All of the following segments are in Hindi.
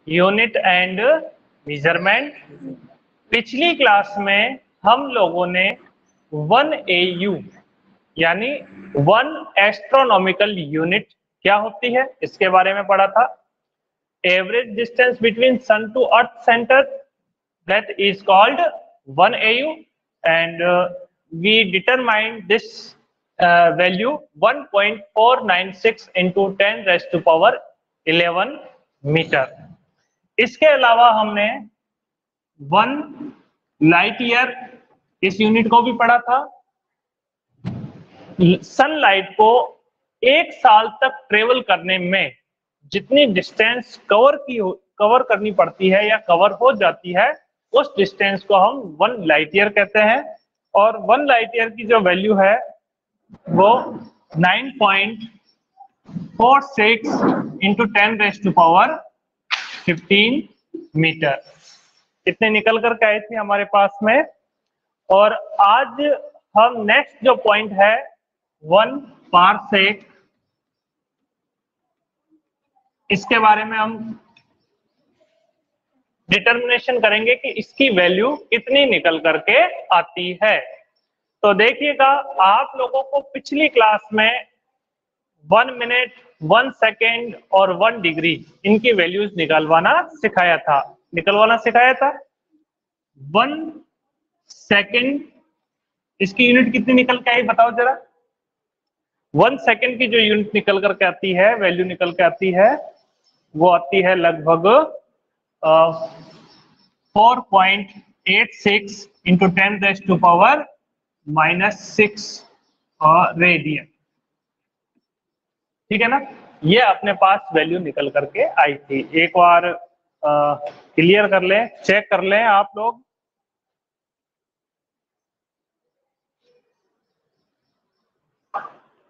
Unit and measurement. पिछली क्लास में हम लोगों ने 1 AU यानी 1 एस्ट्रोनॉमिकल यूनिट क्या होती है इसके बारे में पढ़ा था। Average distance between sun to earth centre that is called 1 AU and we determined this value 1.496 into 10 raised to power 11 metre. इसके अलावा हमने 1 लाइट ईयर इस यूनिट को भी पढ़ा था। सनलाइट को एक साल तक ट्रेवल करने में जितनी डिस्टेंस कवर करनी पड़ती है या कवर हो जाती है उस डिस्टेंस को हम 1 लाइट ईयर कहते हैं। और 1 लाइट ईयर की जो वैल्यू है वो 9.46 into 10 raise to power 15 metre इतने निकल कर के आए थे हमारे पास में। और आज हम नेक्स्ट जो पॉइंट है 1 पारसेक, इसके बारे में हम डिटर्मिनेशन करेंगे कि इसकी वैल्यू कितनी निकल करके आती है। तो देखिएगा आप लोगों को पिछली क्लास में 1 मिनट, 1 सेकेंड और 1 डिग्री इनकी वैल्यूज निकलवाना सिखाया था। 1 सेकेंड इसकी यूनिट कितनी निकल के आई बताओ जरा। 1 सेकेंड की जो यूनिट निकल करके आती है, वैल्यू निकल के आती है, वो आती है लगभग 4.86 into 10 raise to power -6 radian. ठीक है ना, ये अपने पास वैल्यू निकल करके आई थी। एक बार क्लियर कर लें, चेक कर लें आप लोग।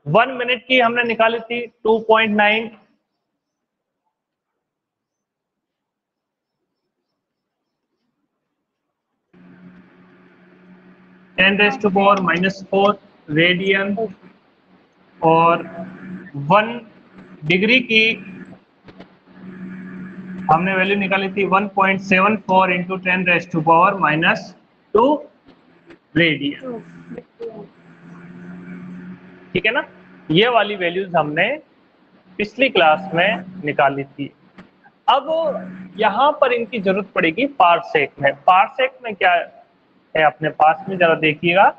वन मिनट की हमने निकाली थी 2.9, 10 रेज़ टू पावर -4 रेडियन। और 1 डिग्री की हमने वैल्यू निकाली थी 1.74 into 10 raise to power -2 radian. ठीक है ना, ये वाली वैल्यूज हमने पिछली क्लास में निकाली थी। अब यहाँ पर इनकी जरूरत पड़ेगी पारसेक में। पारसेक में क्या है अपने पास में, जरा देखिएगा।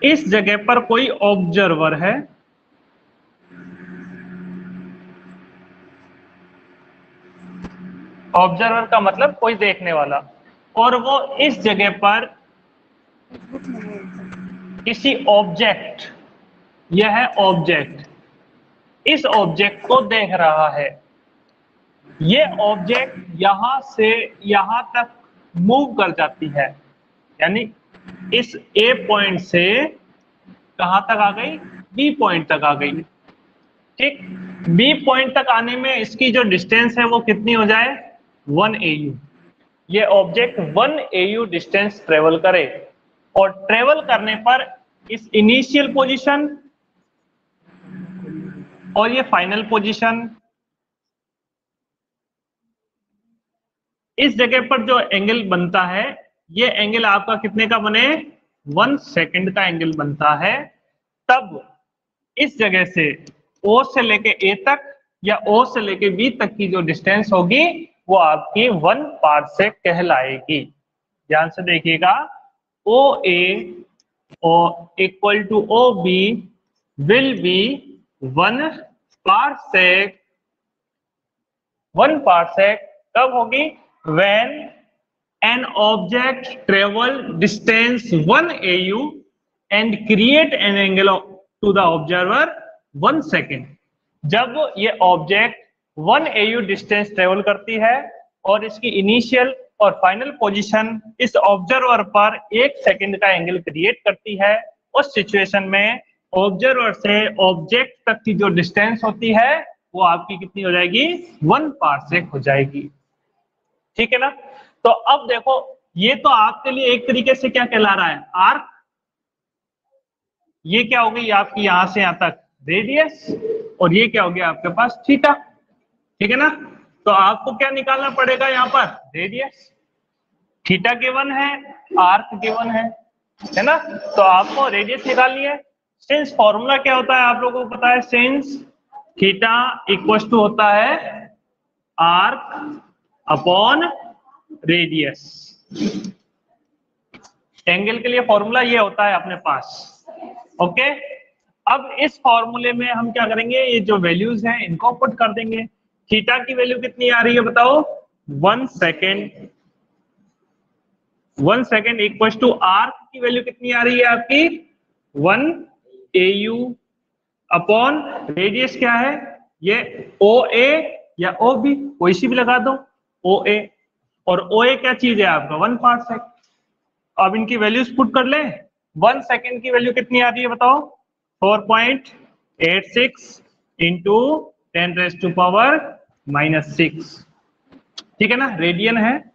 इस जगह पर कोई ऑब्जर्वर है, ऑब्जर्वर का मतलब कोई देखने वाला, और वो इस जगह पर किसी ऑब्जेक्ट, यह है ऑब्जेक्ट, इस ऑब्जेक्ट को देख रहा है। ये ऑब्जेक्ट यहां से यहां तक मूव कर जाती है, यानी इस ए पॉइंट से कहां तक आ गई, बी पॉइंट तक आ गई। ठीक, बी पॉइंट तक आने में इसकी जो डिस्टेंस है वो कितनी हो जाए, 1 AU। ये ऑब्जेक्ट 1 AU डिस्टेंस ट्रेवल करे, और ट्रेवल करने पर इस इनिशियल पोजीशन और ये फाइनल पोजीशन, इस जगह पर जो एंगल बनता है, ये एंगल आपका कितने का बने, 1 सेकेंड का एंगल बनता है। तब इस जगह से O से लेके A तक या O से लेके B तक की जो डिस्टेंस होगी वो आपकी 1 पारसेक कहलाएगी। ध्यान से देखिएगा, OA equal to OB will be 1 parsec. 1 parsec कब होगी, when an object travel distance 1 AU and create an angle to the observer 1 second। जब ये ऑब्जेक्ट 1 AU डिस्टेंस ट्रेवल करती है और इसकी इनिशियल और फाइनल पोजीशन इस ऑब्जर्वर पर 1 सेकंड का एंगल क्रिएट करती है, उस सिचुएशन में ऑब्जर्वर से ऑब्जेक्ट तक की जो डिस्टेंस होती है वो आपकी कितनी हो जाएगी, 1 पारसेक हो जाएगी। ठीक है ना, तो अब देखो ये तो आपके लिए एक तरीके से क्या कहला रहा है, आर्क। ये क्या हो गई आपकी यहां से यहां तक रेडियस, और ये क्या हो गया आपके पास थीटा। ठीक है ना, तो आपको क्या निकालना पड़ेगा यहाँ पर, रेडियस। थीटा गिवन है, आर्क गिवन है ना, तो आपको रेडियस निकालनी है। सिंस फॉर्मूला क्या होता है आप लोगों को पता है, सिंस थीटा इक्वल टू होता है आर्क अपॉन रेडियस। एंगल के लिए फॉर्मूला ये होता है अपने पास। ओके, अब इस फॉर्मूले में हम क्या करेंगे, ये जो वैल्यूज हैं इनको पुट कर देंगे। थीटा की वैल्यू कितनी आ रही है बताओ, 1 second. 1 second equal to arc की वैल्यू कितनी आ रही है आपकी, 1 AU अपॉन रेडियस क्या है, ये OA या OB, कोई सी भी लगा दो, OA। और OA क्या चीज है आपका, 1 पार्सेक। अब इनकी वैल्यूज पुट कर ले। 1 सेकेंड की वैल्यू कितनी आ रही है बताओ, 4.86 इंटू 10⁻⁻�6, ठीक है ना, रेडियन है।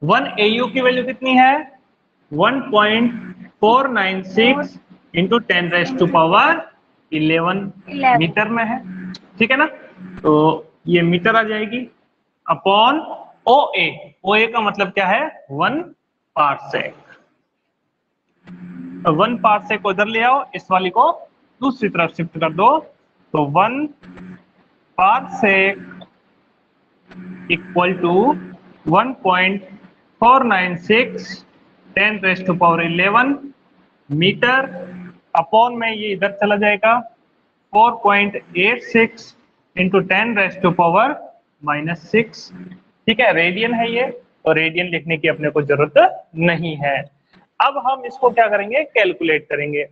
1 AU की वैल्यू कितनी है, 1.496 इंटू 10⁻11 मीटर में है, ठीक है ना, तो ये मीटर आ जाएगी। अपॉन OA, OA का मतलब क्या है, 1 पार्सेक। 1 पार्सेक को इधर ले आओ, इस वाली को दूसरी तरफ शिफ्ट कर दो, तो 1 parsec equal to 1.496 10⁻11 metre. Upon में ये इधर चला जाएगा, 4.86 इंटू 10⁻⁻6, ठीक है, रेडियन है ये, और रेडियन लिखने की अपने को जरूरत नहीं है। अब हम इसको क्या करेंगे, कैलकुलेट करेंगे।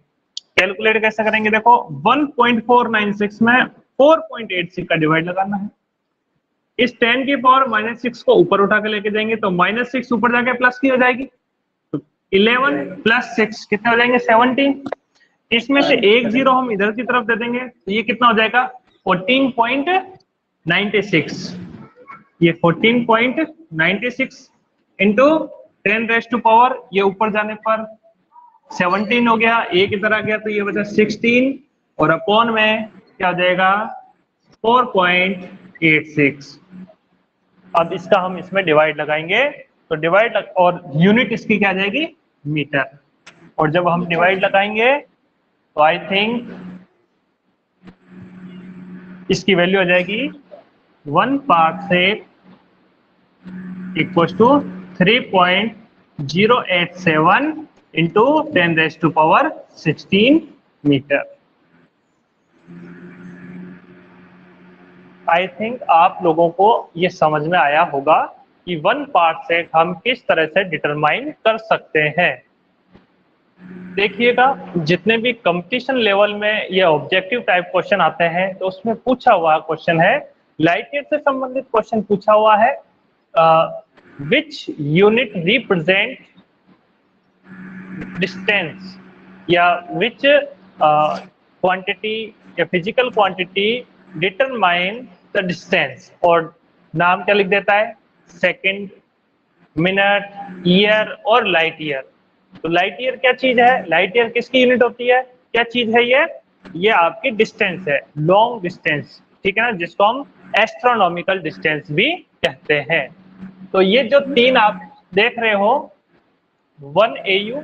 कैलकुलेट कैसे करेंगे, देखो 1.496 में 4.86 का डिवाइड लगाना है। इस 10⁻⁻6 को ऊपर उठा के लेके जाएंगे तो -6 ऊपर जाके प्लस की हो जाएगी, तो 11 + 6 कितने हो जाएंगे, 17। इसमें से एक जीरो हम इधर की तरफ दे देंगे तो ये कितना हो जाएगा, 14.96। ये 14.96 इंटू 10⁻, ये ऊपर जाने पर 17 हो गया, एक इधर आ गया तो ये बचा 16, और अपॉन में क्या हो जाएगा, 4.86। अब इसका हम इसमें डिवाइड लगाएंगे, तो डिवाइड और यूनिट इसकी क्या आ जाएगी, मीटर। और जब हम डिवाइड लगाएंगे तो आई थिंक इसकी वैल्यू आ जाएगी 1 parsec equal to 3.087 into 10⁻16 metre. I think आप लोगों को ये समझ में आया होगा कि 1 पार्सेक हम किस तरह से डिटरमाइन कर सकते हैं। देखिएगा, जितने भी कंपटीशन लेवल में ये ऑब्जेक्टिव टाइप क्वेश्चन आते हैं तो उसमें पूछा हुआ क्वेश्चन है, लाइट ईयर से संबंधित क्वेश्चन पूछा हुआ है, विच यूनिट रिप्रेजेंट डिस्टेंस, या विच क्वांटिटी या physical quantity determine the distance, और नाम क्या लिख देता है, सेकंड, मिनट, ईयर और लाइट ईयर। तो लाइट ईयर क्या चीज है, लाइट ईयर किसकी यूनिट होती है, क्या चीज है ये आपकी डिस्टेंस है, लॉन्ग डिस्टेंस, ठीक है ना, जिसको हम एस्ट्रोनॉमिकल डिस्टेंस भी कहते हैं। तो ये जो तीन आप देख रहे हो, 1 AU,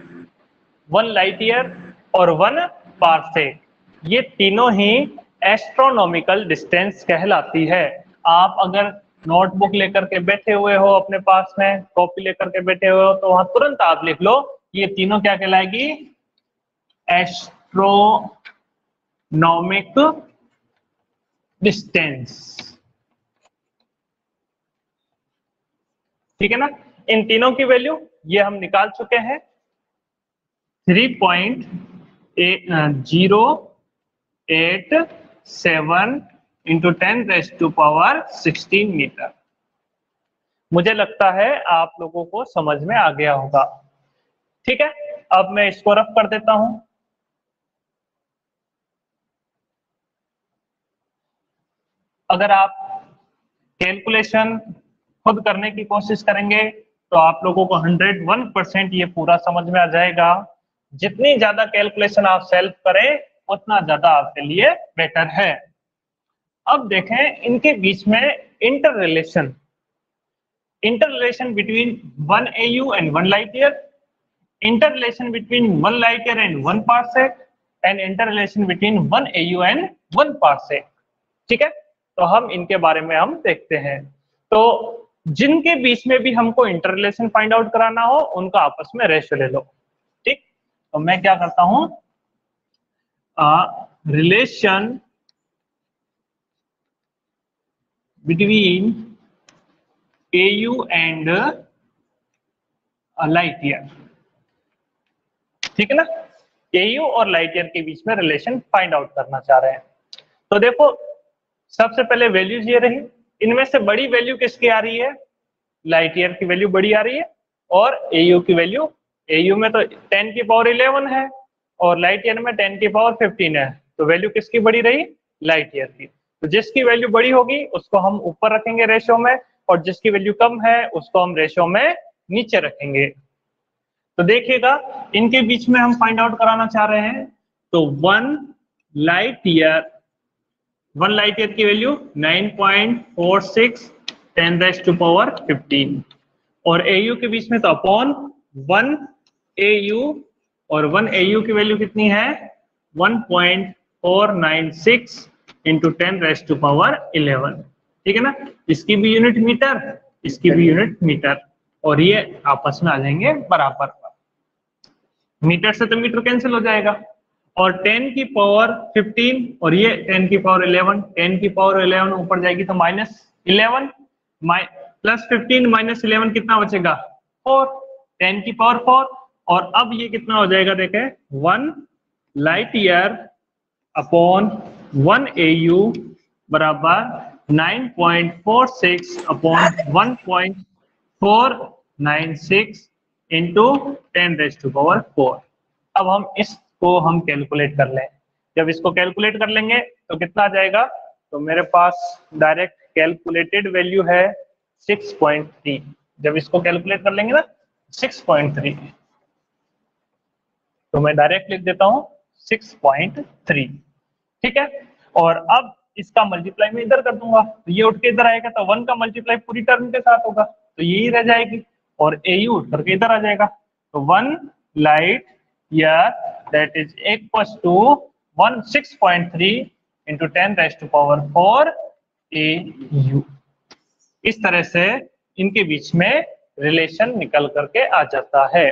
1 लाइट ईयर और 1 पार्सेक, ये तीनों ही एस्ट्रोनॉमिकल डिस्टेंस कहलाती है। आप अगर नोटबुक लेकर के बैठे हुए हो, अपने पास में कॉपी लेकर के बैठे हुए हो, तो वहां तुरंत आप लिख लो, ये तीनों क्या कहलाएगी, एस्ट्रोनॉमिक डिस्टेंस, ठीक है ना। इन तीनों की वैल्यू ये हम निकाल चुके हैं, 3.087 इंटू 10⁻16 मीटर। मुझे लगता है आप लोगों को समझ में आ गया होगा, ठीक है। अब मैं इसको रफ कर देता हूं। अगर आप कैलकुलेशन खुद करने की कोशिश करेंगे तो आप लोगों को 101% ये पूरा समझ में आ जाएगा। जितनी ज्यादा कैलकुलेशन आप सेल्फ करें उतना ज्यादा आपके लिए बेटर है। अब देखें इनके बीच में inter relation between 1 AU and 1 light year, interrelation between 1 light year and 1 parsec, and interrelation between 1 AU and 1 parsec। ठीक है, तो हम इनके बारे में हम देखते हैं। तो जिनके बीच में भी हमको इंटररिलेशन फाइंड आउट कराना हो उनका आपस में रेशियो ले लो। ठीक, तो मैं क्या करता हूं, relation between AU and light year, ठीक है ना, AU और लाइट ईयर के बीच में रिलेशन फाइंड आउट करना चाह रहे हैं। तो देखो सबसे पहले वैल्यूज ये रही, इनमें से बड़ी वैल्यू किसकी आ रही है, लाइट ईयर की वैल्यू बड़ी आ रही है, और AU की वैल्यू, AU में तो 10 की पावर 11 है और लाइट ईयर में 10 की पावर 15 है, तो वैल्यू किसकी बड़ी रही, लाइट ईयर की। तो जिसकी वैल्यू बड़ी होगी उसको हम ऊपर रखेंगे रेशियो में, और जिसकी वैल्यू कम है उसको हम रेशियो में नीचे रखेंगे। तो देखिएगा इनके बीच में हम फाइंड आउट कराना चाह रहे हैं, तो 1 लाइट ईयर की वैल्यू 9.46 10⁻15, और AU के बीच में तो अपॉन 1 AU, और 1 AU की वैल्यू कितनी है 1.496 इंटू 10⁻11, ठीक है ना। इसकी भी यूनिट मीटर, इसकी भी यूनिट मीटर, और ये आपस में आ जाएंगे बराबर। मीटर से तो मीटर कैंसिल हो जाएगा, और 10 की पावर 15 और ये 10 की पावर 11, 10 की पावर 11 ऊपर जाएगी तो -11, प्लस 15 -11 कितना बचेगा 4, 10 की पावर 4, और अब ये कितना हो जाएगा देखें 1 लाइट ईयर अपॉन 1 AU बराबर 9.46 अपॉन 1.496 इंटू 10⁻4। अब हम इसको हम कैलकुलेट कर लें, जब इसको कैलकुलेट कर लेंगे तो कितना आ जाएगा, तो मेरे पास डायरेक्ट कैलकुलेटेड वैल्यू है 6.3, जब इसको कैलकुलेट कर लेंगे ना 6.3, तो मैं डायरेक्ट लिख देता हूं 6.3, ठीक है। और अब इसका मल्टीप्लाई मैं इधर कर दूंगा, तो ये उठ के इधर आएगा, तो 1 का मल्टीप्लाई पूरी टर्म के साथ होगा, तो यही रह जाएगी, और AU उठ करके इधर आ जाएगा, तो 1 light year that is equals to 6.3 into 10⁻4 AU। इस तरह से इनके बीच में रिलेशन निकल करके आ जाता है।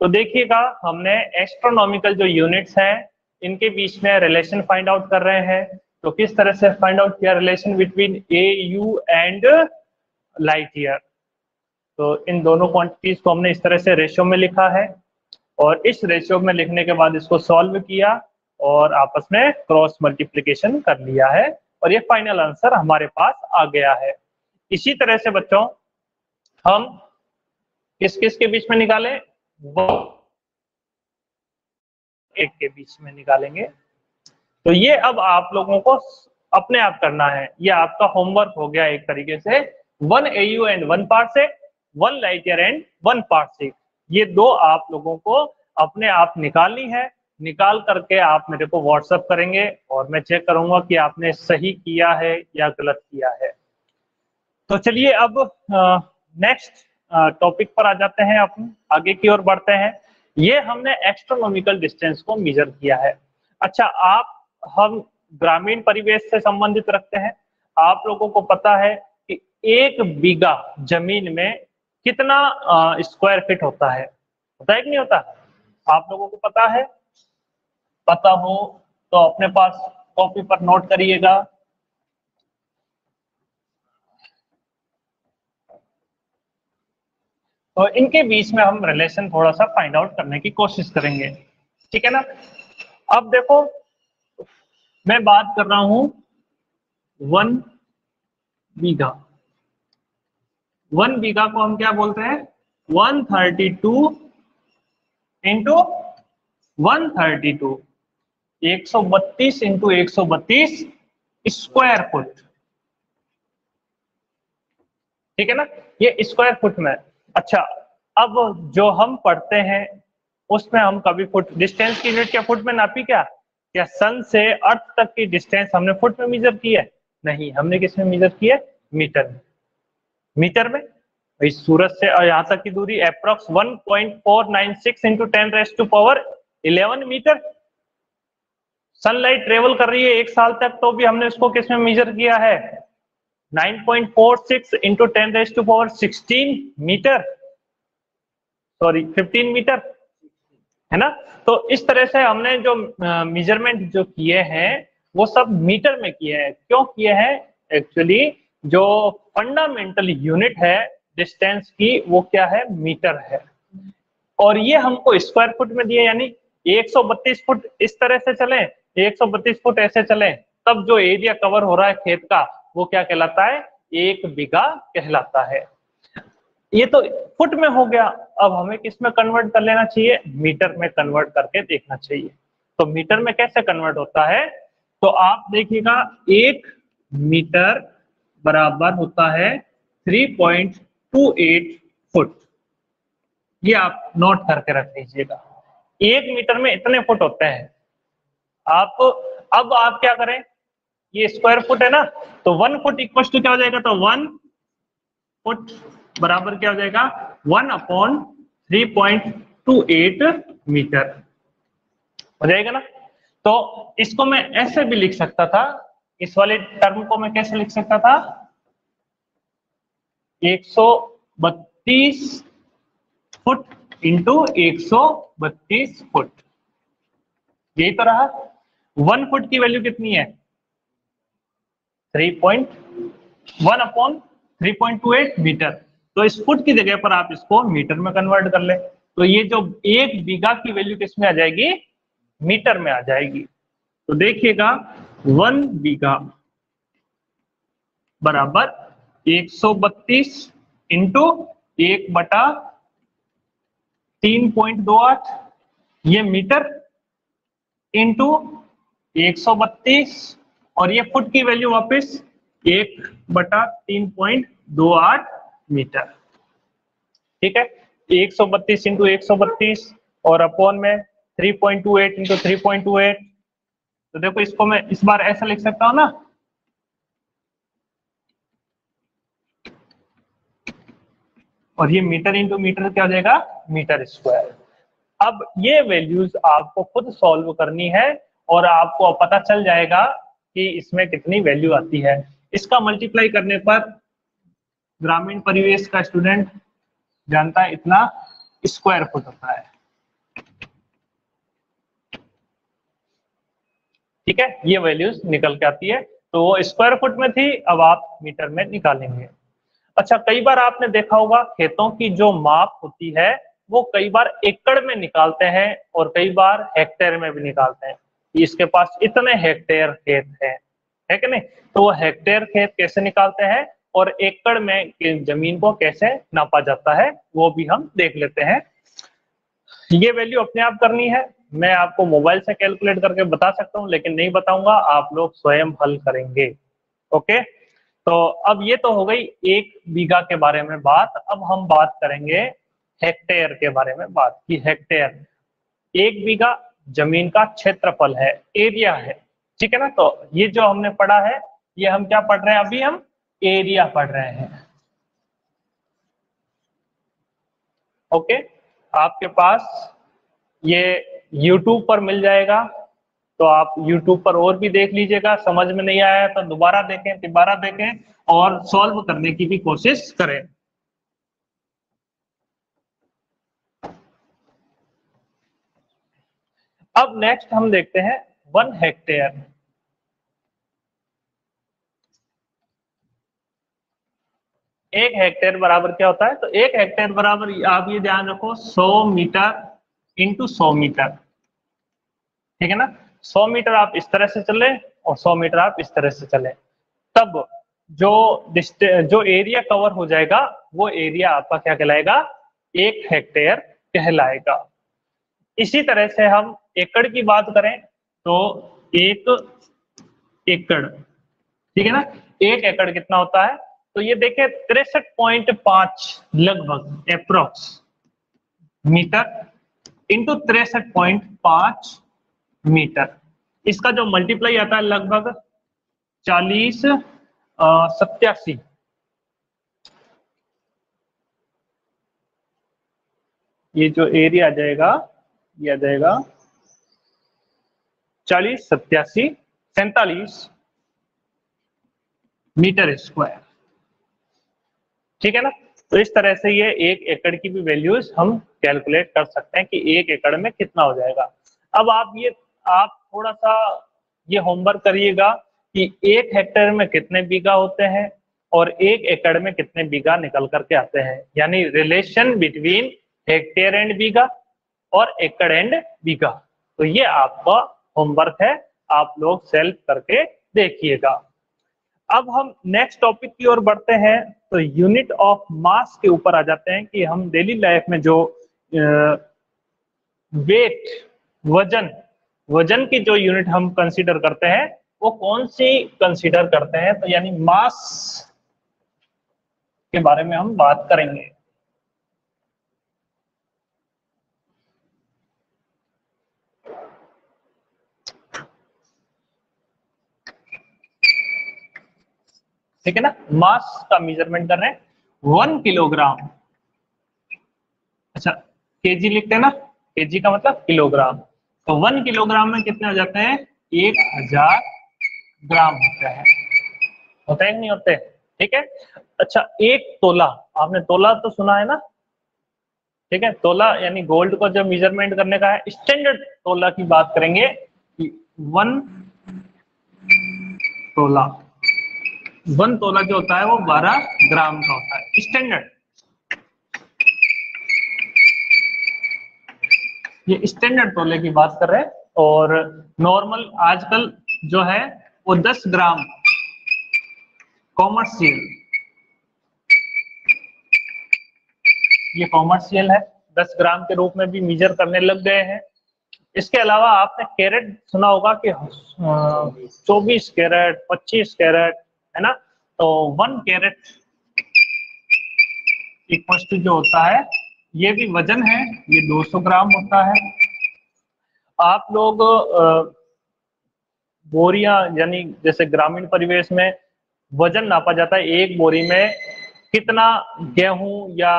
तो देखिएगा हमने एस्ट्रोनॉमिकल जो यूनिट्स हैं इनके बीच में रिलेशन फाइंड आउट कर रहे हैं, तो किस तरह से फाइंड आउट किया relation between AU and light year. तो इन दोनों क्वांटिटीज को हमने इस तरह से रेशियो में लिखा है, और इस रेशियो में लिखने के बाद इसको सॉल्व किया और आपस में क्रॉस मल्टीप्लिकेशन कर लिया है, और ये फाइनल आंसर हमारे पास आ गया है। इसी तरह से बच्चों हम किस किस के बीच में निकालें, एक के बीच में निकालेंगे। तो ये अब आप लोगों को अपने आप करना है, ये आपका होमवर्क हो गया एक तरीके से। 1 AU and 1 parsec, 1 light year and 1 parsec, ये दो आप लोगों को अपने आप निकालनी है। निकाल करके आप मेरे को व्हाट्सएप करेंगे और मैं चेक करूंगा कि आपने सही किया है या गलत किया है। तो चलिए अब नेक्स्ट टॉपिक पर आ जाते हैं, अपन आगे की ओर बढ़ते हैं। ये हमने एस्ट्रोनॉमिकल डिस्टेंस को मेजर किया है। अच्छा, हम ग्रामीण परिवेश से संबंधित रखते हैं। आप लोगों को पता है कि 1 बीघा जमीन में कितना स्क्वायर फीट होता है कि नहीं होता? आप लोगों को पता है? पता हो तो अपने पास कॉपी पर नोट करिएगा। तो इनके बीच में हम रिलेशन थोड़ा सा फाइंड आउट करने की कोशिश करेंगे, ठीक है ना। अब देखो मैं बात कर रहा हूं 1 बीघा। 1 बीघा को हम क्या बोलते हैं, 132 इंटू 132, 132 इंटू 132 स्क्वायर फुट, ठीक है ना, ये स्क्वायर फुट में। अच्छा, अब जो हम पढ़ते हैं उसमें हम कभी फुट डिस्टेंस की यूनिट क्या फुट में नापी क्या सन से अर्थ तक की डिस्टेंस हमने फुट में मेजर की है? नहीं, हमने किसमें मेजर किया? मीटर में। मीटर में इस सूरज से और यहाँ तक की दूरी approx 1.496 into 10⁻11 metre. Sunlight travel कर रही है 1 साल तक, तो भी हमने उसको किसमें मेजर किया है? 9.46 इंटू 10⁻16 मीटर, सॉरी 15 मीटर, है ना। तो इस तरह से हमने जो मेजरमेंट जो किए हैं वो सब मीटर में किए हैं। क्यों किए हैं? एक्चुअली जो फंडामेंटल यूनिट है डिस्टेंस की वो क्या है? मीटर है। और ये हमको स्क्वायर फुट में दिए, यानी 132 फुट इस तरह से चले, 132 फुट ऐसे चले, तब जो एरिया कवर हो रहा है खेत का वो क्या कहलाता है? 1 बीघा कहलाता है। ये तो फुट में हो गया। अब हमें किस में कन्वर्ट कर लेना चाहिए? मीटर में कन्वर्ट करके देखना चाहिए। तो मीटर में कैसे कन्वर्ट होता है? तो आप देखिएगा 1 मीटर बराबर होता है 3.28 फुट। ये आप नोट करके रख लीजिएगा। 1 मीटर में इतने फुट होते हैं। आप अब आप क्या करें? ये स्क्वायर फुट है ना, तो 1 फुट इक्वल टू क्या हो जाएगा? तो 1 फुट बराबर क्या हो जाएगा? 1/3.28 मीटर हो जाएगा ना। तो इसको मैं ऐसे भी लिख सकता था, इस वाले टर्म को मैं कैसे लिख सकता था? 132 फुट इंटू 132 फुट, यही तो रहा। 1 फुट की वैल्यू कितनी है? 3.1/3.28 मीटर। तो इस फुट की जगह पर आप इसको मीटर में कन्वर्ट कर ले, तो ये जो 1 बीघा की वैल्यू किसमें आ जाएगी? मीटर में आ जाएगी। तो देखिएगा 1 बीघा बराबर 132 इंटू 1/3.28, ये मीटर, इंटू 132, और ये फुट की वैल्यू वापस 1/3.28 मीटर। ठीक है, 132 इंटू 132 और अपॉन में 3.28 इंटू 3.28। तो देखो इसको मैं इस बार ऐसा लिख सकता हूं ना, और ये मीटर इंटू मीटर क्या हो जाएगा? Metre square. अब ये वैल्यूज आपको खुद सॉल्व करनी है और आपको पता चल जाएगा कि इसमें कितनी वैल्यू आती है। इसका मल्टीप्लाई करने पर ग्रामीण परिवेश का स्टूडेंट जानता है इतना स्क्वायर फुट होता है। ठीक है, ये वैल्यूज निकल के आती है। तो वो स्क्वायर फुट में थी, अब आप मीटर में निकालेंगे। अच्छा, कई बार आपने देखा होगा खेतों की जो माप होती है वो कई बार एकड़ में निकालते हैं और कई बार हेक्टेयर में भी निकालते हैं। इसके पास इतने हेक्टेयर खेत है कि नहीं? तो वो हेक्टेयर खेत कैसे निकालते हैं और एकड़ में जमीन को कैसे नापा जाता है वो भी हम देख लेते हैं। ये वैल्यू अपने आप करनी है, मैं आपको मोबाइल से कैलकुलेट करके बता सकता हूँ, लेकिन नहीं बताऊंगा, आप लोग स्वयं हल करेंगे। ओके, तो अब ये तो हो गई 1 बीघा के बारे में बात। अब हम बात करेंगे हेक्टेयर के बारे में बात की। हेक्टेयर 1 बीघा जमीन का क्षेत्रफल है, एरिया है। ठीक है ना, तो ये जो हमने पढ़ा है ये हम क्या पढ़ रहे हैं? अभी हम एरिया पढ़ रहे हैं। ओके, आपके पास ये YouTube पर मिल जाएगा, तो आप YouTube पर और भी देख लीजिएगा। समझ में नहीं आया तो दोबारा देखें, तिबारा देखें और सॉल्व करने की भी कोशिश करें। अब नेक्स्ट हम देखते हैं 1 हेक्टेयर। एक हेक्टेयर बराबर क्या होता है? तो 1 हेक्टेयर बराबर आप ये ध्यान रखो 100 मीटर इंटू 100 मीटर। ठीक है ना, 100 मीटर आप इस तरह से चले और 100 मीटर आप इस तरह से चले, तब जो एरिया कवर हो जाएगा वो एरिया आपका क्या कहलाएगा? 1 हेक्टेयर कहलाएगा। इसी तरह से हम एकड़ की बात करें तो 1 एकड़, ठीक है ना, 1 एकड़ कितना होता है? तो ये देखें 63.5 लगभग अप्रोक्स मीटर इंटू 63.5 मीटर। इसका जो मल्टीप्लाई आता है लगभग 4087, ये जो एरिया आ जाएगा ये आ जाएगा 4087 मीटर स्क्वायर। ठीक है ना। तो इस तरह से ये 1 एकड़ की भी वैल्यूज हम कैलकुलेट कर सकते हैं कि 1 एकड़ में कितना हो जाएगा। अब आप थोड़ा सा ये होमवर्क करिएगा कि 1 हेक्टेयर में कितने बीघा होते हैं और 1 एकड़ में कितने बीघा निकल करके आते हैं, यानी रिलेशन बिटवीन हेक्टेयर एंड बीघा और एकड़ एंड बीघा। तो ये आपका होमवर्क है, आप लोग सेल्फ करके देखिएगा। अब हम नेक्स्ट टॉपिक की ओर बढ़ते हैं, तो यूनिट ऑफ मास के ऊपर आ जाते हैं कि हम डेली लाइफ में जो वेट वजन की जो यूनिट हम कंसीडर करते हैं वो कौन सी कंसीडर करते हैं। तो यानी मास के बारे में हम बात करेंगे। ठीक है ना, मास का मेजरमेंट कर रहे हैं 1 किलोग्राम। अच्छा, केजी लिखते हैं ना, केजी का मतलब किलोग्राम। तो 1 किलोग्राम में कितने हो जाते हैं, 1000 ग्राम होते हैं। होते हैं कि नहीं होते? ठीक है। अच्छा, 1 तोला, आपने तोला तो सुना है ना। ठीक है, तोला यानी गोल्ड को जब मेजरमेंट करने का है, स्टैंडर्ड तोला की बात करेंगे कि 1 तोला 1 तोला जो होता है वो 12 ग्राम का होता है, स्टैंडर्ड। ये स्टैंडर्ड तोले की बात कर रहे हैं। और नॉर्मल आजकल जो है वो 10 ग्राम कॉमर्शियल, ये कॉमर्शियल है, 10 ग्राम के रूप में भी मेजर करने लग गए हैं। इसके अलावा आपने कैरेट सुना होगा कि 24 कैरेट 25 कैरेट है ना। तो 1 कैरेट इक्वल टू जो होता है, ये भी वजन है, ये 200 ग्राम होता है। आप लोग बोरियां, यानी जैसे ग्रामीण परिवेश में वजन नापा जाता है, एक बोरी में कितना गेहूं या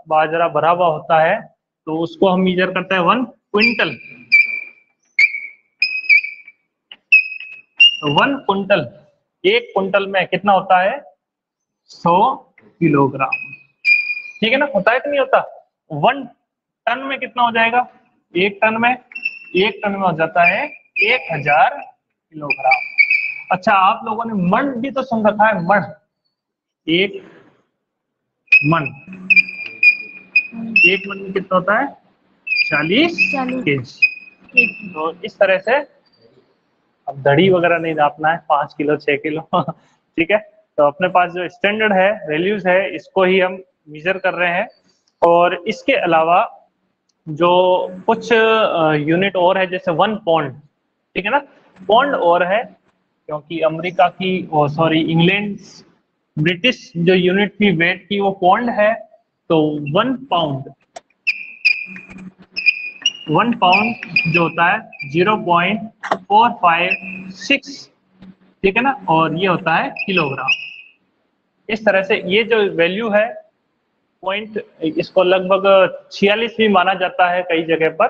बाजरा भरा हुआ होता है, तो उसको हम मेजर करते हैं 1 क्विंटल। 1 कुंटल, 1 कुंटल में कितना होता है, 100 किलोग्राम। ठीक है ना, होता है कि नहीं होता। 1 टन में कितना हो जाएगा, 1 टन में हो जाता है 1000 किलोग्राम। अच्छा, आप लोगों ने मण भी तो सुन रखा है, मण, 1 मन, 1 मन में कितना होता है, 40 केजी। तो इस तरह से अब दड़ी वगैरह नहीं नापना है, 5 किलो 6 किलो ठीक है। तो अपने पास जो स्टैंडर्ड है, वैल्यूज है, इसको ही हम मेजर कर रहे हैं। और इसके अलावा जो कुछ यूनिट और है, जैसे 1 पौंड, ठीक है ना, पौंड और है, क्योंकि अमेरिका की, सॉरी, इंग्लैंड, ब्रिटिश जो यूनिट थी वेट की वो पौंड है। तो 1 पाउंड, 1 पाउंड जो होता है 0.456, ठीक है ना, और ये होता है किलोग्राम। इस तरह से ये जो वैल्यू है पॉइंट, इसको लगभग 46 भी माना जाता है कई जगह पर।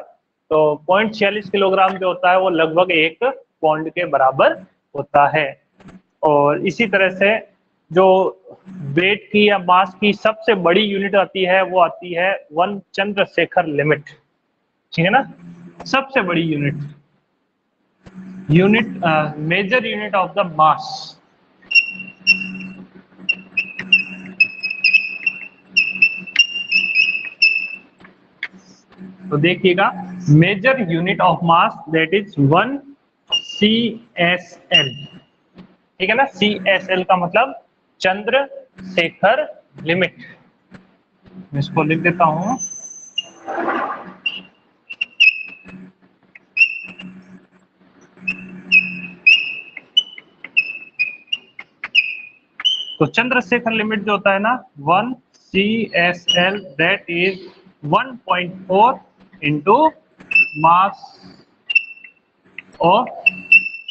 तो 0.46 किलोग्राम जो होता है वो लगभग 1 पाउंड के बराबर होता है। और इसी तरह से जो वेट की या मास की सबसे बड़ी यूनिट आती है वो आती है 1 चंद्रशेखर लिमिट। ठीक है ना, सबसे बड़ी unit major unit of the mass. तो देखिएगा, major unit of mass that is 1 CSL। ठीक है ना, CSL का मतलब चंद्रशेखर लिमिट। मैं इसको लिख देता हूं। तो चंद्रशेखर लिमिट जो होता है ना, 1 CSL that is 1.4 into mass of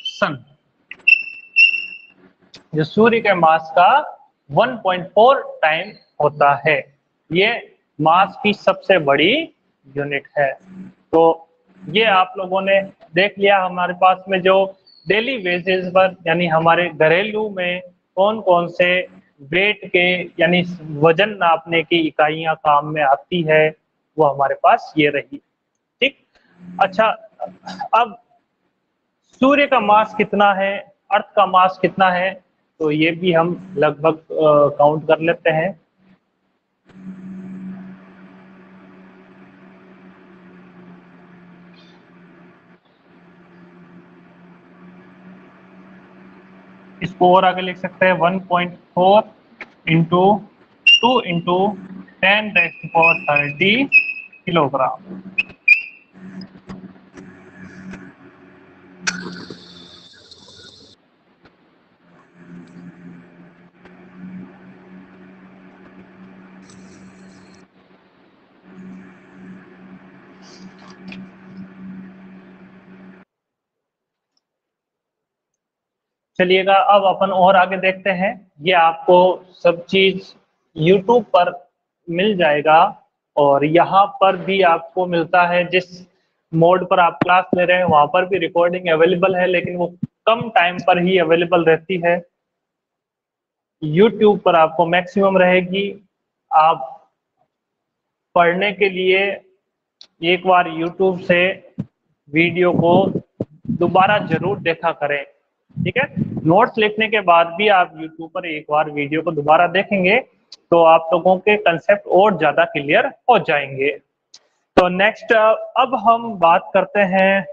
sun. जो सूर्य के मास का 1.4 टाइम होता है। ये मास की सबसे बड़ी यूनिट है। तो ये आप लोगों ने देख लिया हमारे पास में जो डेली बेसिस पर यानी हमारे घरेलू में कौन कौन से वेट के यानी वजन नापने की इकाइयां काम में आती है, वो हमारे पास ये रही। ठीक। अच्छा, अब सूर्य का मास कितना है, अर्थ का मास कितना है, तो ये भी हम लगभग काउंट कर लेते हैं। इसको और आगे लिख सकते हैं 1.4 इंटू 2 इंटू 10⁻30 किलोग्राम। चलिएगा अब अपन और आगे देखते हैं। ये आपको सब चीज YouTube पर मिल जाएगा और यहाँ पर भी आपको मिलता है। जिस मोड पर आप क्लास ले रहे हैं वहां पर भी रिकॉर्डिंग अवेलेबल है, लेकिन वो कम टाइम पर ही अवेलेबल रहती है। YouTube पर आपको मैक्सिमम रहेगी। आप पढ़ने के लिए एक बार YouTube से वीडियो को दोबारा जरूर देखा करें। ठीक है, नोट्स लिखने के बाद भी आप YouTube पर एक बार वीडियो को दोबारा देखेंगे तो आप लोगों के कंसेप्ट और ज्यादा क्लियर हो जाएंगे। तो नेक्स्ट अब हम बात करते हैं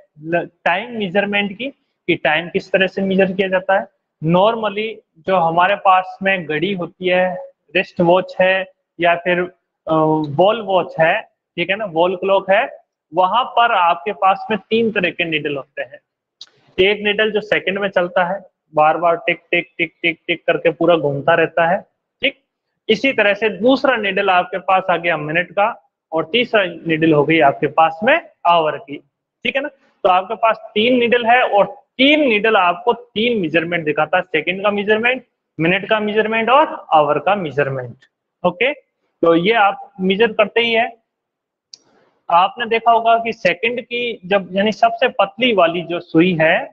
टाइम मेजरमेंट की, कि टाइम किस तरह से मेजर किया जाता है। नॉर्मली जो हमारे पास में घड़ी होती है, रिस्ट वॉच है या फिर वॉल वॉच है, ठीक है ना, वॉल क्लॉक है, वहां पर आपके पास में 3 तरह के नीडल होते हैं। एक नीडल जो सेकंड में चलता है, बार बार टिक टिक टिक टिक टिक करके पूरा घूमता रहता है। ठीक, इसी तरह से दूसरा नीडल आपके पास आ गया मिनट का, और तीसरा नीडल हो गई आपके पास में आवर की। ठीक है ना, तो आपके पास 3 नीडल है और 3 नीडल आपको 3 मेजरमेंट दिखाता है, सेकंड का मेजरमेंट, मिनट का मेजरमेंट और आवर का मेजरमेंट। ओके, तो ये आप मेजर करते ही है। आपने देखा होगा कि सेकंड की जब यानी सबसे पतली वाली जो सुई है,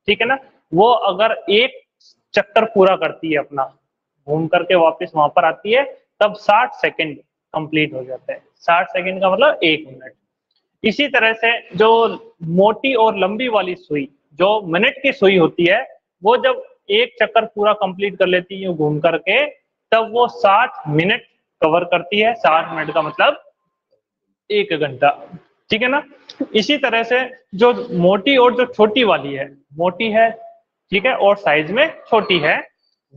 ठीक है ना, वो अगर एक चक्कर पूरा करती है अपना, घूम करके वापस वहां पर आती है, तब 60 सेकंड कंप्लीट हो जाते हैं। 60 सेकंड का मतलब 1 मिनट। इसी तरह से जो मोटी और लंबी वाली सुई, जो मिनट की सुई होती है, वो जब एक चक्कर पूरा कंप्लीट कर लेती है घूम करके, तब वो 60 मिनट कवर करती है। 60 मिनट का मतलब 1 घंटा। ठीक है ना, इसी तरह से जो मोटी और जो छोटी वाली है, मोटी है ठीक है और साइज में छोटी है,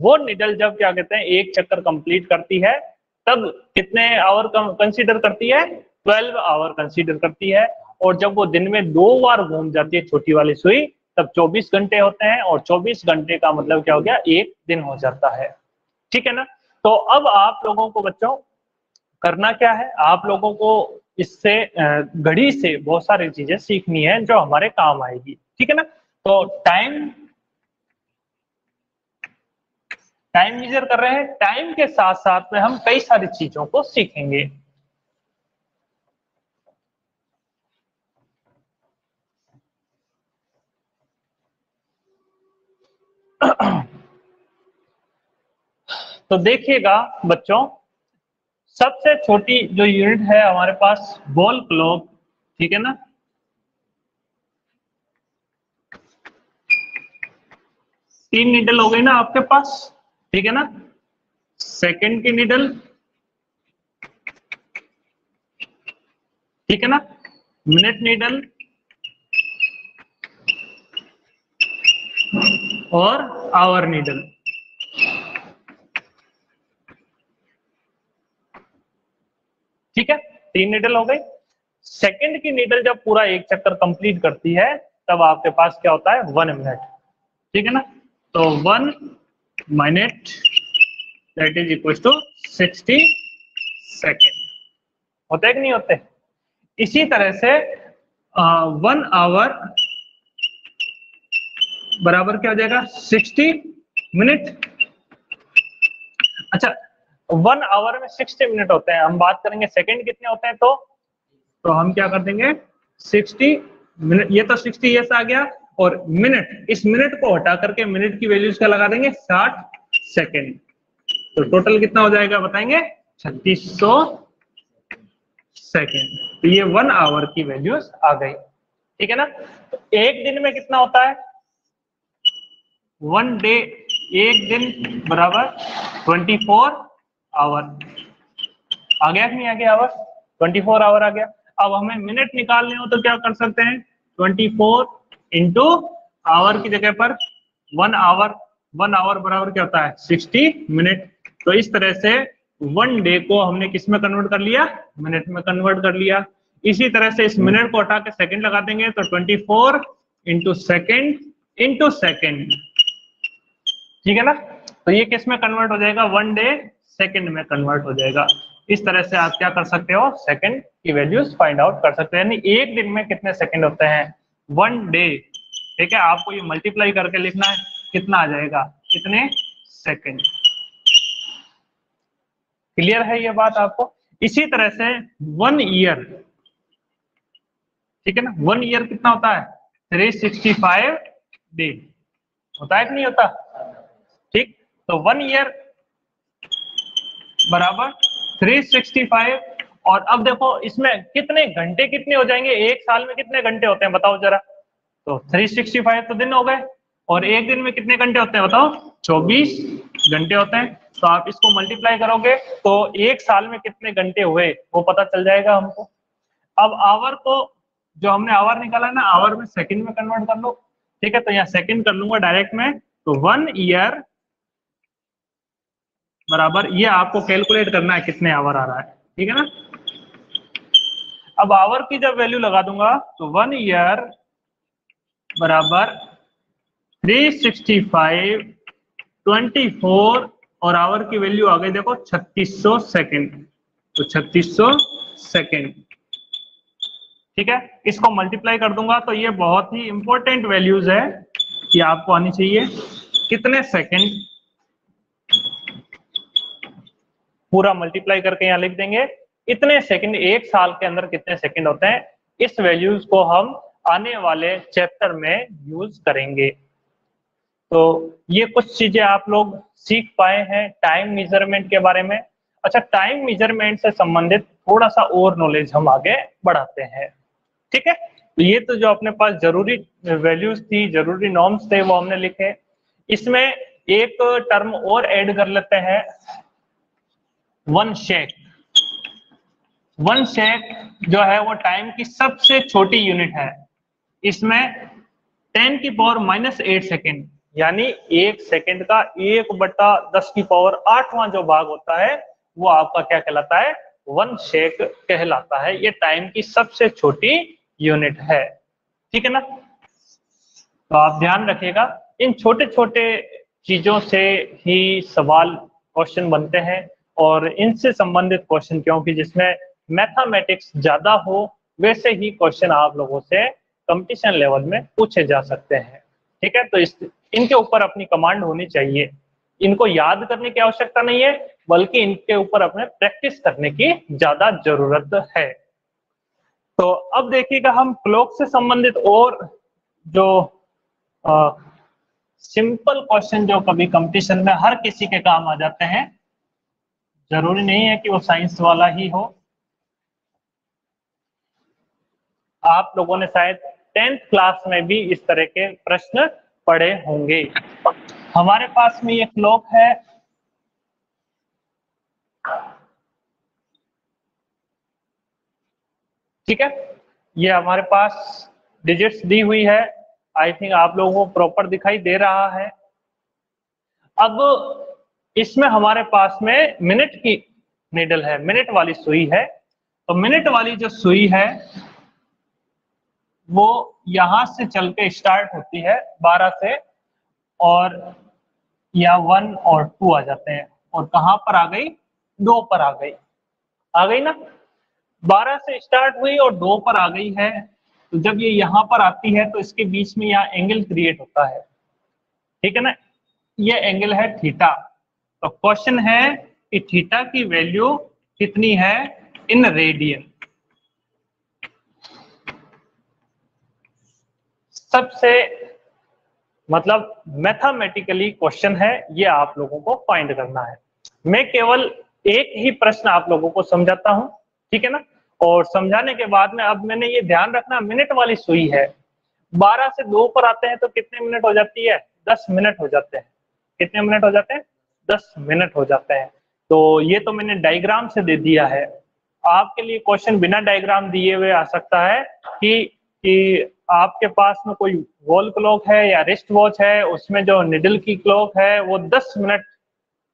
वो निडल जब क्या कहते हैं एक चक्कर कंप्लीट करती है, तब कितने आवर कंसीडर करती है, 12 आवर कंसीडर करती है। और जब वो दिन में 2 बार घूम जाती है छोटी वाली सुई, तब 24 घंटे होते हैं, और 24 घंटे का मतलब क्या हो गया, 1 दिन हो जाता है। ठीक है ना, तो अब आप लोगों को बच्चों करना क्या है, आप लोगों को इससे घड़ी से बहुत सारी चीजें सीखनी है जो हमारे काम आएगी। ठीक है ना, तो टाइम मेजर कर रहे हैं, टाइम के साथ साथ में हम कई सारी चीजों को सीखेंगे। तो देखिएगा बच्चों, सबसे छोटी जो यूनिट है हमारे पास वॉल क्लॉक, ठीक है ना, तीन नीडल हो गई ना आपके पास, ठीक है ना, सेकंड की नीडल, ठीक है ना, मिनट नीडल और आवर नीडल। ठीक है, 3 नीडल हो गई। सेकंड की नीडल जब पूरा एक चक्कर कंप्लीट करती है, तब आपके पास क्या होता है, 1 मिनट। ठीक है ना, तो 1 minute that is equal to 60 second. होते हैं कि नहीं होते। इसी तरह से 1 आवर बराबर क्या हो जाएगा, 60 मिनट। अच्छा 1 आवर में 60 मिनट होते हैं, हम बात करेंगे सेकंड कितने होते हैं, तो हम क्या कर देंगे 60 मिनट, ये तो 60 ईयर्स आ गया, और मिनट, इस मिनट को हटा करके मिनट की वैल्यूज क्या लगा देंगे 60 सेकंड, तो टोटल कितना हो जाएगा बताएंगे 3600 सेकंड। तो ये 1 आवर की वैल्यूज आ गई, ठीक है ना। तो एक दिन में कितना होता है 1 डे, एक दिन बराबर 24 आवर, आ गया कि नहीं आ गया आवर, 24 आवर आ गया। अब हमें मिनट निकालने हो तो क्या कर सकते हैं 24 इंटू आवर की जगह पर 1 आवर, 1 आवर बराबर क्या होता है 60 मिनट। तो इस तरह से 1 डे को हमने किस में कन्वर्ट कर लिया, मिनट में कन्वर्ट कर लिया। इसी तरह से इस मिनट को हटा के सेकंड लगा देंगे, तो 24 इंटू सेकंड, ठीक है ना। तो ये किस में कन्वर्ट हो जाएगा 1 डे सेकंड में कन्वर्ट हो जाएगा। इस तरह से आप क्या कर सकते हो सेकंड की वैल्यूज फाइंड आउट कर सकते हैं, यानी एक दिन में कितने सेकंड होते हैं 1 डे, ठीक है। आपको ये मल्टीप्लाई करके लिखना है, कितना आ जाएगा इतने सेकंड। क्लियर है ये बात आपको। इसी तरह से 1 ईयर, ठीक है ना, 1 ईयर कितना होता है 365 डे, होता है कि नहीं होता, ठीक। तो 1 ईयर बराबर 365, और अब देखो इसमें कितने घंटे कितने हो जाएंगे, एक साल में कितने घंटे होते हैं बताओ जरा। तो 365 तो दिन हो गए, और एक दिन में कितने घंटे होते हैं बताओ 24 घंटे होते हैं। तो आप इसको मल्टीप्लाई करोगे तो एक साल में कितने घंटे हुए वो पता चल जाएगा हमको। अब आवर को, जो हमने आवर निकाला है ना, आवर में सेकंड में कन्वर्ट कर लो, ठीक है। तो यहाँ सेकंड कर लूंगा डायरेक्ट में, तो 1 ईयर बराबर, ये आपको कैलकुलेट करना है कितने आवर आ रहा है, ठीक है ना। अब आवर की जब वैल्यू लगा दूंगा तो 1 ईयर बराबर 365 24, और आवर की वैल्यू आ गई देखो 3600 सेकंड, तो 3600 सेकंड, ठीक है। इसको मल्टीप्लाई कर दूंगा तो ये बहुत ही इंपॉर्टेंट वैल्यूज है कि आपको आनी चाहिए, कितने सेकंड, पूरा मल्टीप्लाई करके यहाँ लिख देंगे इतने सेकंड, एक साल के अंदर कितने सेकंड होते हैं। इस वैल्यूज को हम आने वाले चैप्टर में यूज करेंगे। तो ये कुछ चीजें आप लोग सीख पाए हैं टाइम मेजरमेंट के बारे में। अच्छा, टाइम मेजरमेंट से संबंधित थोड़ा सा और नॉलेज हम आगे बढ़ाते हैं, ठीक है। तो ये तो जो अपने पास जरूरी वैल्यूज थी, जरूरी नॉर्म्स थे, वो हमने लिखे। इसमें एक टर्म और ऐड कर लेते हैं, 1 शेक। 1 शेक जो है वो टाइम की सबसे छोटी यूनिट है। इसमें 10 की पावर -8 सेकेंड, यानी एक सेकेंड का 1/10 की पावर 8वां जो भाग होता है वो आपका क्या कहलाता है 1 शेक कहलाता है। ये टाइम की सबसे छोटी यूनिट है, ठीक है ना। तो आप ध्यान रखिएगा, इन छोटे छोटे चीजों से ही सवाल क्वेश्चन बनते हैं, और इनसे संबंधित क्वेश्चन, क्योंकि जिसमें मैथमेटिक्स ज्यादा हो वैसे ही क्वेश्चन आप लोगों से कंपटीशन लेवल में पूछे जा सकते हैं, ठीक है। तो इनके ऊपर अपनी कमांड होनी चाहिए, इनको याद करने की आवश्यकता नहीं है, बल्कि इनके ऊपर अपने प्रैक्टिस करने की ज्यादा जरूरत है। तो अब देखिएगा हम क्लॉक से संबंधित और जो सिंपल क्वेश्चन जो कभी कंपटीशन में हर किसी के काम आ जाते हैं, जरूरी नहीं है कि वो साइंस वाला ही हो। आप लोगों ने शायद 10th क्लास में भी इस तरह के प्रश्न पढ़े होंगे। हमारे पास में ये क्लॉक है, ठीक है। ये हमारे पास डिजिट्स दी हुई है, आई थिंक आप लोगों को प्रॉपर दिखाई दे रहा है। अब इसमें हमारे पास में मिनट की नीडल है, मिनट वाली सुई है। तो मिनट वाली जो सुई है वो यहां से चल के स्टार्ट होती है 12 से, और या 1 और 2 आ जाते हैं, और कहां पर आ गई 2 पर आ गई ना। 12 से स्टार्ट हुई और 2 पर आ गई है, तो जब ये यहाँ पर आती है तो इसके बीच में यहाँ एंगल क्रिएट होता है, ठीक है ना। ये एंगल है थीटा। तो क्वेश्चन है कि थीटा की वैल्यू कितनी है इन रेडियन। सबसे मतलब मैथमेटिकली क्वेश्चन है, ये आप लोगों को फाइंड करना है। मैं केवल एक ही प्रश्न आप लोगों को समझाता हूं, ठीक है ना। और समझाने के बाद में अब मैंने ये ध्यान रखना, मिनट वाली सुई है, 12 से 2 पर आते हैं तो कितने मिनट हो जाती है, 10 मिनट हो जाते हैं। कितने मिनट हो जाते हैं, 10 मिनट हो जाते हैं। तो ये तो मैंने डायग्राम से दे दिया है। आपके लिए क्वेश्चन बिना डायग्राम दिए हुए आ सकता है कि आपके पास में कोई वॉल क्लॉक है या रिस्ट वॉच है, उसमें जो निडल की क्लॉक है वो 10 मिनट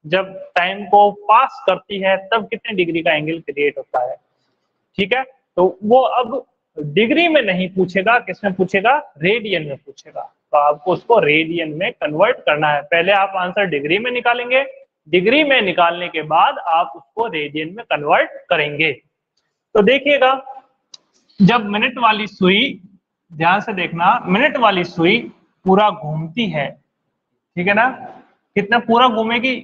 जब टाइम को पास करती है तब कितने डिग्री का एंगल क्रिएट होता है, ठीक है। तो वो अब डिग्री में नहीं पूछेगा, किसमें पूछेगा, रेडियन में पूछेगा। तो आपको उसको रेडियन में कन्वर्ट करना है। पहले आप आंसर डिग्री में निकालेंगे, डिग्री में निकालने के बाद आप उसको रेडियन में कन्वर्ट करेंगे। तो देखिएगा, जब मिनट वाली सुई, ध्यान से देखना, मिनट वाली सुई पूरा घूमती है, ठीक है ना। कितना पूरा घूमेगी,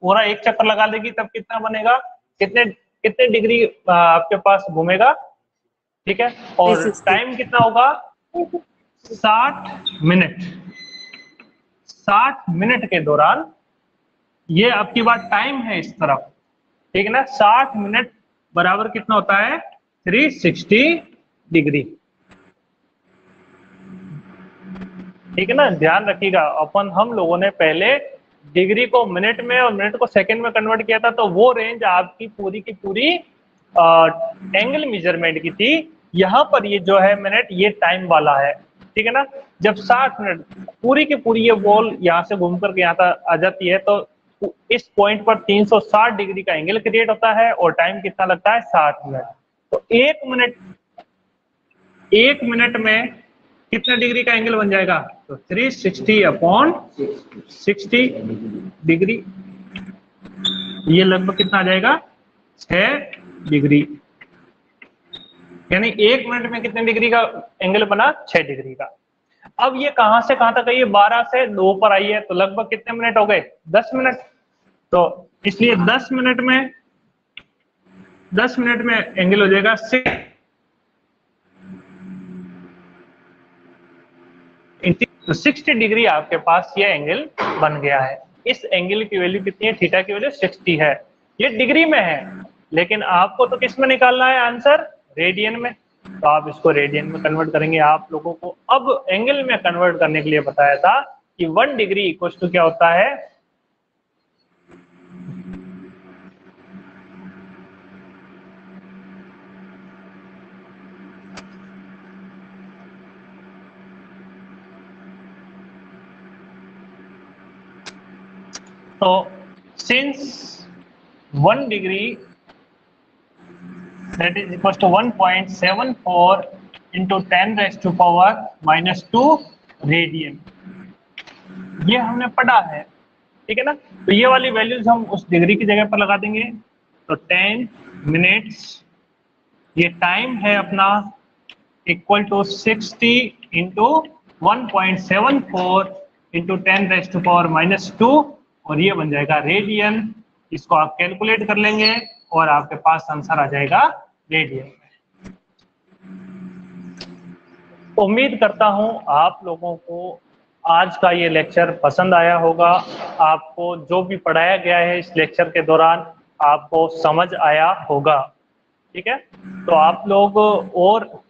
पूरा एक चक्कर लगा देगी तब कितना बनेगा, कितने कितने डिग्री आपके पास घूमेगा, ठीक है। और टाइम कितना होगा, 60 मिनट। 60 मिनट के दौरान, ये आपकी बात टाइम है इस तरफ, ठीक है ना। 60 मिनट बराबर कितना होता है, 360 डिग्री, ठीक है ना। ध्यान रखिएगा, अपन हम लोगों ने पहले डिग्री को मिनट में और मिनट को सेकंड में कन्वर्ट किया था, तो वो रेंज आपकी पूरी की पूरी एंगल मेजरमेंट की थी। यहाँ पर ये जो है मिनट, ये टाइम वाला है, ठीक है ना। जब 60 मिनट पूरी की पूरी ये बॉल यहाँ से घूम करके यहाँ तक आ जाती है, तो इस पॉइंट पर 360 डिग्री का एंगल क्रिएट होता है और टाइम कितना लगता है, 60 मिनट। तो एक मिनट में कितने डिग्री का एंगल बन जाएगा, तो 360 अपॉन 60 डिग्री, ये लगभग कितना आ जाएगा, 6 डिग्री। यानी एक मिनट में कितने डिग्री का एंगल बना, 6 डिग्री का। अब ये कहां से कहां तक है, ये 12 से 2 पर आई है, तो लगभग कितने मिनट हो गए, 10 मिनट। तो इसलिए 10 मिनट में एंगल हो जाएगा 60 डिग्री। आपके पास ये एंगल बन गया है। इस एंगल की वैल्यू कितनी है, थीटा की वैल्यू 60 है। ये डिग्री में है, लेकिन आपको तो किस में निकालना है आंसर, रेडियन में। तो आप इसको रेडियन में कन्वर्ट करेंगे। आप लोगों को अब एंगल में कन्वर्ट करने के लिए बताया था कि 1 डिग्री इक्वल टू क्या होता है, तो since 1 degree that is equals to 1.74 into 10 raised to power -2 radian, ये हमने पढ़ा है, ठीक है ना। तो ये वाली वैल्यूज हम उस डिग्री की जगह पर लगा देंगे। तो 10 मिनट्स, ये टाइम है अपना, equal to 60 into 1.74 into 10 raise to power -2, और ये बन जाएगा रेडियन। इसको आप कैलकुलेट कर लेंगे और आपके पास आंसर आ जाएगा रेडियन में। उम्मीद करता हूं आप लोगों को आज का ये लेक्चर पसंद आया होगा। आपको जो भी पढ़ाया गया है इस लेक्चर के दौरान आपको समझ आया होगा, ठीक है। तो आप लोग और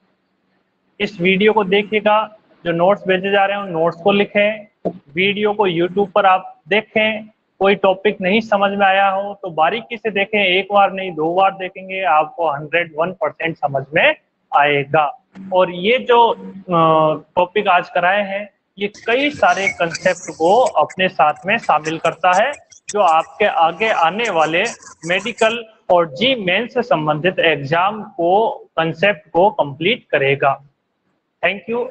इस वीडियो को देखिएगा, जो नोट्स भेजे जा रहे हैं उन नोट्स को लिखें, वीडियो को यूट्यूब पर आप देखें। कोई टॉपिक नहीं समझ में आया हो तो बारीकी से देखें, एक बार नहीं 2 बार देखेंगे, आपको 101% समझ में आएगा। और ये जो टॉपिक आज कराए हैं, ये कई सारे कंसेप्ट को अपने साथ में शामिल करता है, जो आपके आगे आने वाले मेडिकल और जी मेन से संबंधित एग्जाम को, कंसेप्ट को कंप्लीट करेगा। Thank you.